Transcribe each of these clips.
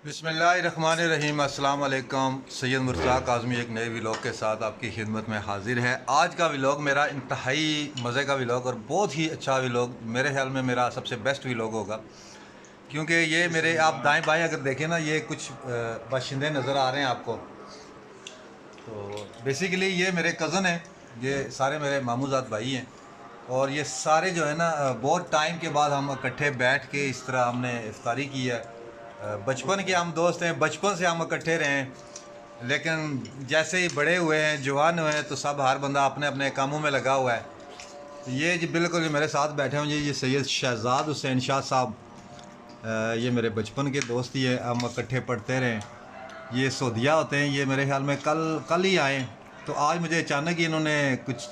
बिस्मिल्लाहिर्रहमानिर्रहीम। अस्सलाम वालेकुम। सैयद मुर्तज़ा काज़मी एक नए व्लॉग के साथ आपकी खिदमत में हाजिर है। आज का व्लॉग मेरा इंतहाई मज़े का व्लॉग और बहुत ही अच्छा व्लॉग, मेरे ख्याल में मेरा सबसे बेस्ट व्लॉग होगा, क्योंकि ये मेरे आप दाएं बाएं अगर देखें ना, ये कुछ बाशिंदे नज़र आ रहे हैं आपको। तो बेसिकली ये मेरे कज़न हैं, ये सारे मेरे मामूज़ाद भाई हैं और ये सारे जो है ना बहुत टाइम के बाद हम इकट्ठे बैठ के इस तरह हमने इफ्तारी की है। बचपन के हम दोस्त हैं, बचपन से हम इकट्ठे रहे हैं, लेकिन जैसे ही बड़े हुए हैं, जवान हुए हैं, तो सब हर बंदा अपने अपने कामों में लगा हुआ है। तो ये जी बिल्कुल जो मेरे साथ बैठे हुए ये सैयद शहजाद हुसैन शाह साहब, ये मेरे बचपन के दोस्त ही है, हम इकट्ठे पढ़ते रहे। ये सऊदीया होते हैं, ये मेरे ख्याल में कल ही आए। तो आज मुझे अचानक ही इन्होंने कुछ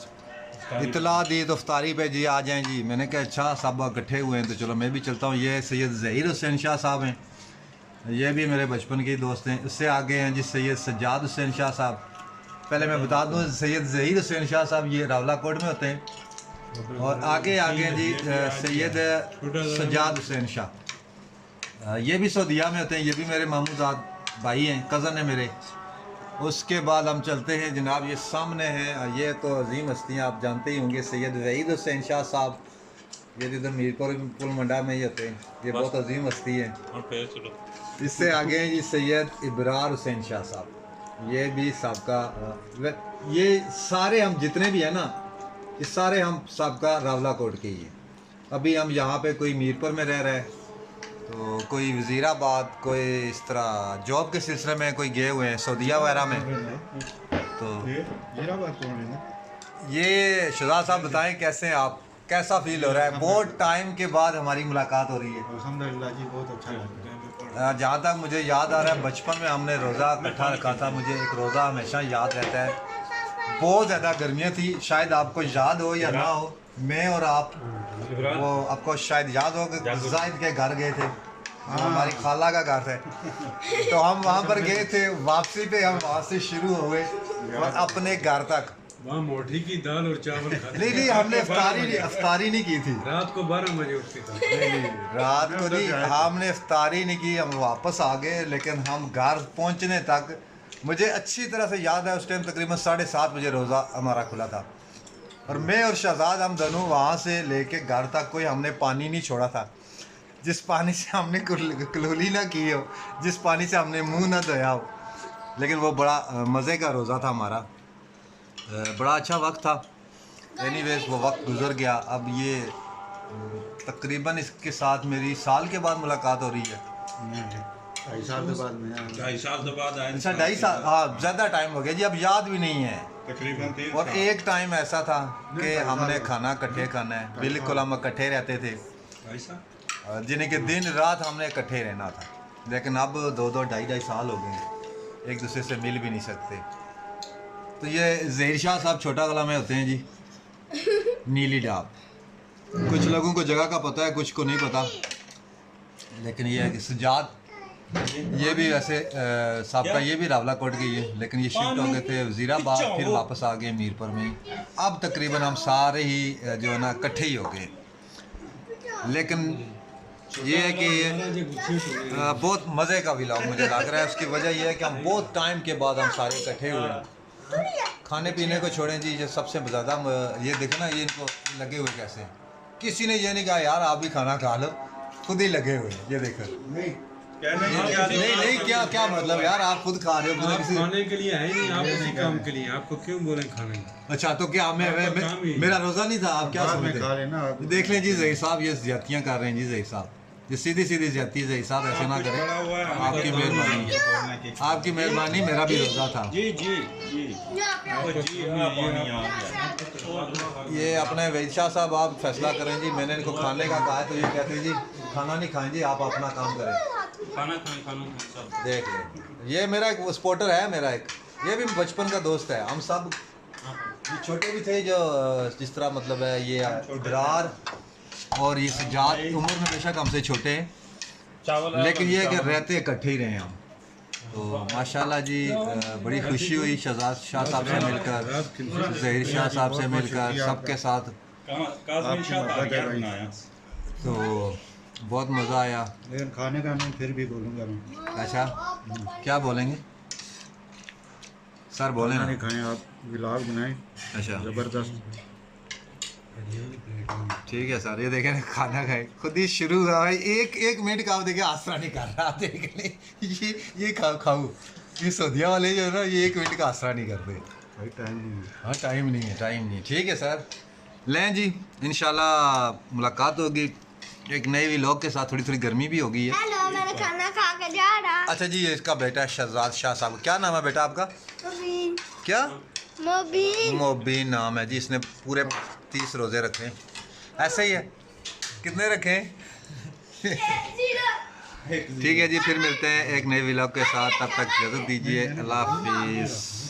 इतला दी तो इफ्तारी पे जी आ जाएँ जी। मैंने कहा अच्छा सब इकट्ठे हुए हैं तो चलो मैं भी चलता हूँ। ये सैयद ज़हीर हुसैन शाह साहब हैं, ये भी मेरे बचपन के दोस्त हैं। उससे आगे हैं जी सैयद सज्जाद हुसैन शाह साहब। पहले मैं बता दूं, सैयद ज़हीर हुसैन शाह साहब ये रावलाकोट में होते हैं और आगे हैं जी सैयद सज्जाद हुसैन शाह, ये भी सऊदीया में होते हैं। ये भी मेरे मामूज़ाद भाई हैं, कज़न है मेरे। उसके बाद हम चलते हैं जनाब, ये सामने हैं, ये तो अजीम हस्तियाँ आप जानते ही होंगे, सैयद वहीद हुसैन शाह साहब, ये इधर मीरपुर पुल मंडा में ही होते हैं। ये बहुत अजीम हस्ती है। इससे आगे हैं जी सैयद इबरार हुसैन शाह साहब, ये भी सबका, ये सारे हम जितने भी हैं ना, ये सारे हम सबका रावलाकोट के ही हैं। अभी हम यहाँ पे कोई मीरपुर में रह रहे हैं, तो कोई वज़ीराबाद, कोई इस तरह जॉब के सिलसिले में कोई गए हुए हैं सऊदीया वगैरह में। तो ये शहजाद साहब बताएं कैसे हैं आप, कैसा फील हो रहा है? बहुत टाइम के बाद हमारी मुलाकात हो रही है। अल्हम्दुलिल्लाह जी, बहुत अच्छा लग रहा है। जहाँ तक मुझे याद आ रहा है, बचपन में हमने रोज़ा इकट्ठा रखा था। मुझे एक रोज़ा हमेशा याद रहता है। बहुत ज़्यादा गर्मियाँ थी, शायद आपको याद हो या ना हो। मैं और आप, वो आपको शायद याद हो कि जाहिद के घर गए थे, हमारी खाला का घर है, तो हम वहाँ पर गए थे। वापसी पे हम वहाँ से शुरू हुए और अपने घर तक वहाँ मोठी की दाल और चावल खाते। नहीं, हमने इफ्तारी नहीं की थी। रात को 12 बजे उठते थे। नहीं, रात को नहीं, हमने इफ्तारी नहीं की, हम वापस आ गए। लेकिन हम घर पहुंचने तक मुझे अच्छी तरह से याद है, उस टाइम तकरीबन 7:30 बजे रोज़ा हमारा खुला था और मैं और शहजाद हम दोनों वहाँ से लेके घर तक कोई हमने पानी नहीं छोड़ा था। जिस पानी से हमने कुल्हड़ी ना की हो, जिस पानी से हमने मुँह ना धोया हो, लेकिन वो बड़ा मज़े का रोज़ा था हमारा, बड़ा अच्छा वक्त था। एनीवेज वो वक्त गुजर गया। अब ये तकरीबन इसके साथ मेरी साल के बाद मुलाकात हो रही है। 2.5 साल के बाद में 2.5 साल के बाद आए। अच्छा 2.5 साल, हाँ ज़्यादा टाइम हो गया जी, अब याद भी नहीं है तकरीबन 3 और एक टाइम ऐसा था कि हमने खाना इकट्ठे खाना है, बिल्कुल हम इकट्ठे रहते थे, जिन्हें कि दिन रात हमने इकट्ठे रहना था। लेकिन अब 2-2, 2.5 साल हो गए, एक दूसरे से मिल भी नहीं सकते। तो ये ज़हीर शाह साहब छोटा गला में होते हैं जी, नीली डाब। कुछ लोगों को जगह का पता है, कुछ को नहीं पता, लेकिन ये है कि सज्जाद, ये भी वैसे साहब का, ये भी रावलाकोट के ही है, लेकिन ये शिफ्ट हो गए थे वज़ीराबाद, फिर वापस आ गए मीरपुर में। अब तकरीबन हम सारे ही जो है ना इकट्ठे ही हो गए। लेकिन ये है कि बहुत मज़े का व्लॉग मुझे लग रहा है। उसकी वजह यह है कि हम बहुत टाइम के बाद हम सारे इकट्ठे हुए हैं। खाने पीने को छोड़ें जी, जो सबसे ज़्यादा ये देखो ना, ये इनको लगे हुए कैसे, किसी ने ये नहीं कहा यार आप भी खाना खा लो, खुद ही लगे हुए। ये देखो नहीं क्या मतलब यार, आप खुद खा रहे हो, आप खाने के लिए है नहीं, आप उसी काम के लिए, आपको क्यों बोले खाने? अच्छा तो क्या मेरा रोज़ा नहीं था? आप क्या समझते? देख लें जी ज़हीर साहब, ये ज़्यादतियाँ कर रहे हैं जी ज़हीर साहब, ये सीधी ज़्यादती ज़हीर साहब ऐसे ना करें, आपकी मेहरबानी, आपकी मेहरबानी। मेरा भी रोज़ा था जी जी जी। ये अपने वहीद शाह साहब आप फैसला करें जी। मैंने इनको खाने का कहा है तो ये कहते हैं जी खाना नहीं खाएं जी, आप अपना काम करें, खाना खाएं। देख लें, ये मेरा एक सपोर्टर है, मेरा एक, ये भी बचपन का दोस्त है। हम सब छोटे भी थे, जो जिस तरह मतलब है ये इबरार और ये सज्जाद उम्र में बेशक हमसे छोटे हैं, लेकिन ये कि रहते इकट्ठे ही रहे हम। तो माशाल्लाह जी बड़ी खुशी हुई शहजाद शाह साहब से मिलकर, ज़हीर शाह साहब से मिलकर, सबके साथ। तो बहुत मज़ा आया। लेकिन खाने का नहीं फिर भी बोलूँगा मैं। अच्छा, क्या बोलेंगे सर? बोलें खाना ना। नहीं खाएं आप, व्लॉग बनाएं अच्छा ज़बरदस्त। ठीक है सर, ये देखें ना, खाना खाए खुद ही शुरू हुआ भाई। एक मिनट का आप देखें, आसरा नहीं कर रहा। आप देख लें, ये खाऊ ये सऊदिया वाले जो है ना, ये 1 मिनट का आसरा नहीं करते। भाई टाइम नहीं है। हाँ, टाइम नहीं है, टाइम नहीं है। ठीक है सर, लें जी, इंशाल्लाह मुलाकात होगी एक नए व्लॉग के साथ। थोड़ी थोड़ी गर्मी भी होगी है। हेलो, मैंने खाना खा के जा रहा। अच्छा जी, ये इसका बेटा है शहजाद शाह साहब। क्या नाम है बेटा आपका? मोबीन। क्या? मोबीन। मोबीन नाम है जी। इसने पूरे 30 रोज़े रखे हैं। ऐसे ही है? कितने रखे हैं? ठीक है जी, फिर मिलते हैं एक नए व्लॉग के साथ। तब तक इजाज़त दीजिए। अल्लाह हाफिज़।